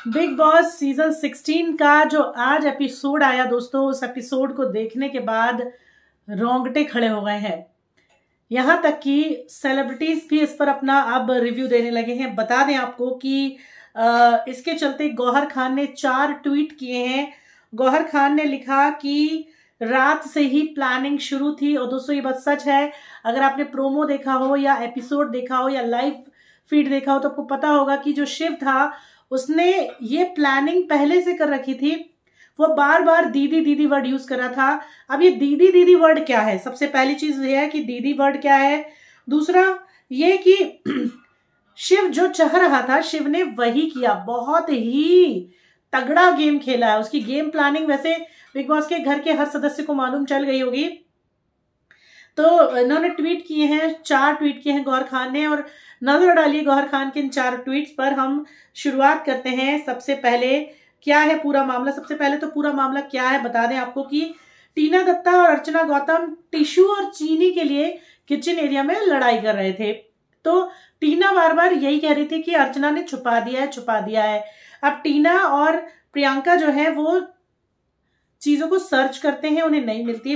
Big boss season 16 का जो आज एपिसोड आया दोस्तों, उस एपिसोड को देखने के बाद रोंगटे खड़े हो गए हैं। यहाँ तक कि सेलिब्रिटीज भी इस पर अपना अब रिव्यू देने लगे हैं। बता दें आपको कि इसके चलते गौहर खान ने 4 ट्वीट किए हैं। गौहर खान ने लिखा कि रात से ही प्लानिंग शुरू थी। और दोस्तों ये बात सच है। अगर आपने प्रोमो देखा हो या एपिसोड देखा हो या लाइव फीड देखा हो तो आपको पता होगा कि जो शिव था उसने ये प्लानिंग पहले से कर रखी थी। वो बार बार दीदी दीदी वर्ड यूज कर रहा था। अब ये दीदी दीदी वर्ड क्या है? सबसे पहली चीज ये है कि दीदी वर्ड क्या है। दूसरा ये कि शिव जो चाह रहा था शिव ने वही किया। बहुत ही तगड़ा गेम खेला है। उसकी गेम प्लानिंग वैसे बिग बॉस के घर के हर सदस्य को मालूम चल गई होगी। तो इन्होंने ट्वीट किए हैं, 4 ट्वीट किए हैं गौहर खान ने। और नजर डालिए गौहर खान के इन 4 ट्वीट्स पर। हम शुरुआत करते हैं। सबसे पहले क्या है पूरा मामला? सबसे पहले तो पूरा मामला क्या है बता दें आपको कि टीना दत्ता और अर्चना गौतम टिश्यू और चीनी के लिए किचन एरिया में लड़ाई कर रहे थे। तो टीना बार बार यही कह रही थी कि अर्चना ने छुपा दिया है। अब टीना और प्रियंका जो है वो चीजों को सर्च करते हैं, उन्हें नहीं मिलती है।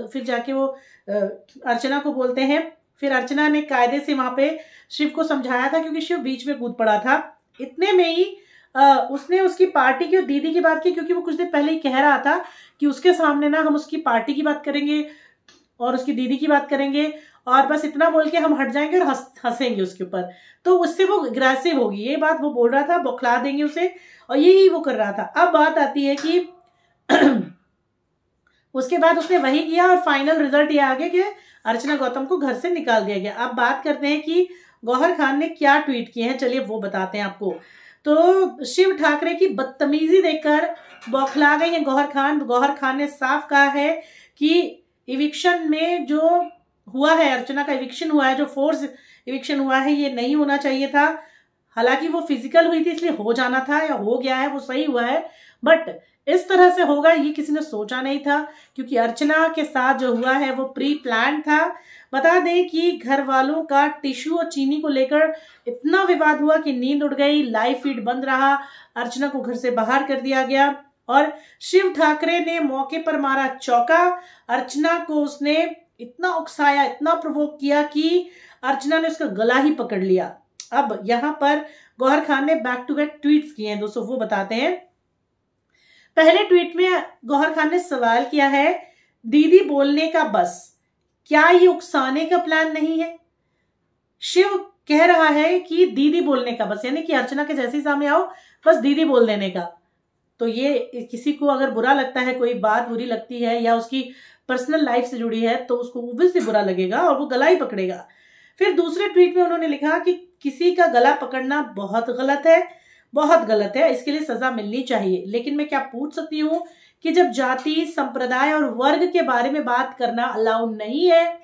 फिर जाके वो अर्चना को बोलते हैं। फिर अर्चना ने कायदे से वहां पे शिव को समझाया था क्योंकि शिव बीच में कूद पड़ा था। इतने में ही उसने उसकी पार्टी की और दीदी की बात की, क्योंकि वो कुछ दिन पहले ही कह रहा था कि उसके सामने ना हम उसकी पार्टी की बात करेंगे और उसकी दीदी की बात करेंगे और बस इतना बोल के हम हट जाएंगे और हंसेंगे उसके ऊपर। तो उससे वो अग्रेसिव होगी, ये बात वो बोल रहा था, बौखला देंगे उसे, और यही वो कर रहा था। अब बात आती है कि उसके बाद उसने वही किया और फाइनल रिजल्ट ये आ गया कि अर्चना गौतम को घर से निकाल दिया गया। अब बात करते हैं कि गौहर खान ने क्या ट्वीट किए हैं, चलिए वो बताते हैं आपको। तो शिव ठाकरे की बदतमीजी देखकर बौखला गई है गौहर खान। गौहर खान ने साफ कहा है कि इविक्शन में जो हुआ है, अर्चना का इविक्शन हुआ है, जो फोर्स इविक्शन हुआ है, ये नहीं होना चाहिए था। हालांकि वो फिजिकल हुई थी इसलिए हो जाना था, या हो गया है, वो सही हुआ है, बट इस तरह से होगा ये किसी ने सोचा नहीं था। क्योंकि अर्चना के साथ जो हुआ है वो प्री प्लान था। बता दें कि घर वालों का टिश्यू और चीनी को लेकर इतना विवाद हुआ कि नींद उड़ गई, लाइव फीड बंद रहा, अर्चना को घर से बाहर कर दिया गया और शिव ठाकरे ने मौके पर मारा चौका। अर्चना को उसने इतना उकसाया, इतना प्रोवोक किया कि अर्चना ने उसका गला ही पकड़ लिया। अब यहाँ पर गौहर खान ने बैक टू बैक ट्वीट्स किए हैं दोस्तों, वो बताते हैं। पहले ट्वीट में गौहर खान ने सवाल किया है, दीदी बोलने का बस, क्या ये उकसाने का प्लान नहीं है? शिव कह रहा है कि दीदी बोलने का बस, यानी कि अर्चना के जैसे ही सामने आओ बस दीदी बोल देने का। तो ये किसी को अगर बुरा लगता है, कोई बात बुरी लगती है या उसकी पर्सनल लाइफ से जुड़ी है तो उसको ऑब्वियसली बुरा लगेगा और वो गला ही पकड़ेगा। फिर दूसरे ट्वीट में उन्होंने लिखा कि किसी का गला पकड़ना बहुत गलत है, बहुत गलत है, इसके लिए सजा मिलनी चाहिए। लेकिन मैं क्या पूछ सकती हूँ कि जब जाति, संप्रदाय और वर्ग के बारे में बात करना अलाउ नहीं है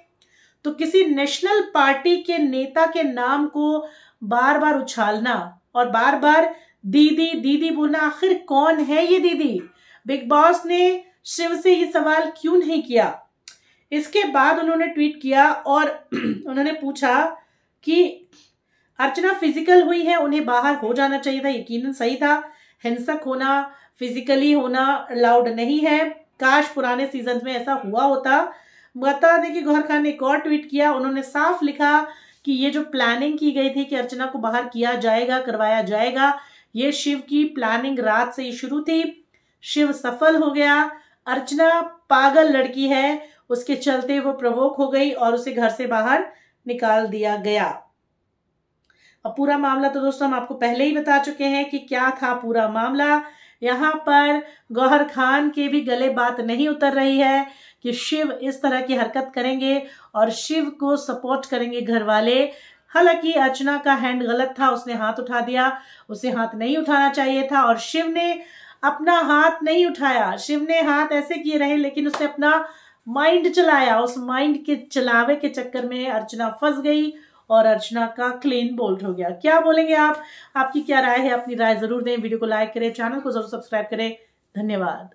तो किसी नेशनल पार्टी के नेता के नाम को बार बार उछालना और बार बार दीदी दीदी बोलना, आखिर कौन है ये दीदी? बिग बॉस ने शिव से ये सवाल क्यों नहीं किया? इसके बाद उन्होंने ट्वीट किया और उन्होंने पूछा कि अर्चना फिजिकल हुई है, उन्हें बाहर हो जाना चाहिए था, यकीनन सही था। हिंसक होना, फिजिकली होना अलाउड नहीं है। काश पुराने सीजन में ऐसा हुआ होता। बता दें कि गौहर खान ने एक और ट्वीट किया, उन्होंने साफ लिखा कि ये जो प्लानिंग की गई थी कि अर्चना को बाहर किया जाएगा, करवाया जाएगा, ये शिव की प्लानिंग रात से ही शुरू थी। शिव सफल हो गया। अर्चना पागल लड़की है, उसके चलते वो प्रवोक हो गई और उसे घर से बाहर निकाल दिया गया। अब पूरा मामला तो दोस्तों हम आपको पहले ही बता चुके हैं कि क्या था पूरा मामला। यहाँ पर गौहर खान के भी गले बात नहीं उतर रही है कि शिव इस तरह की हरकत करेंगे और शिव को सपोर्ट करेंगे घर वाले। हालांकि अर्चना का हैंड गलत था, उसने हाथ उठा दिया, उसे हाथ नहीं उठाना चाहिए था और शिव ने अपना हाथ नहीं उठाया। शिव ने हाथ ऐसे किए रहे लेकिन उसने अपना माइंड चलाया। उस माइंड के चलावे के चक्कर में अर्चना फंस गई और अर्चना का क्लीन बोल्ट हो गया। क्या बोलेंगे आप? आपकी क्या राय है? अपनी राय जरूर दें। वीडियो को लाइक करें, चैनल को जरूर सब्सक्राइब करें। धन्यवाद।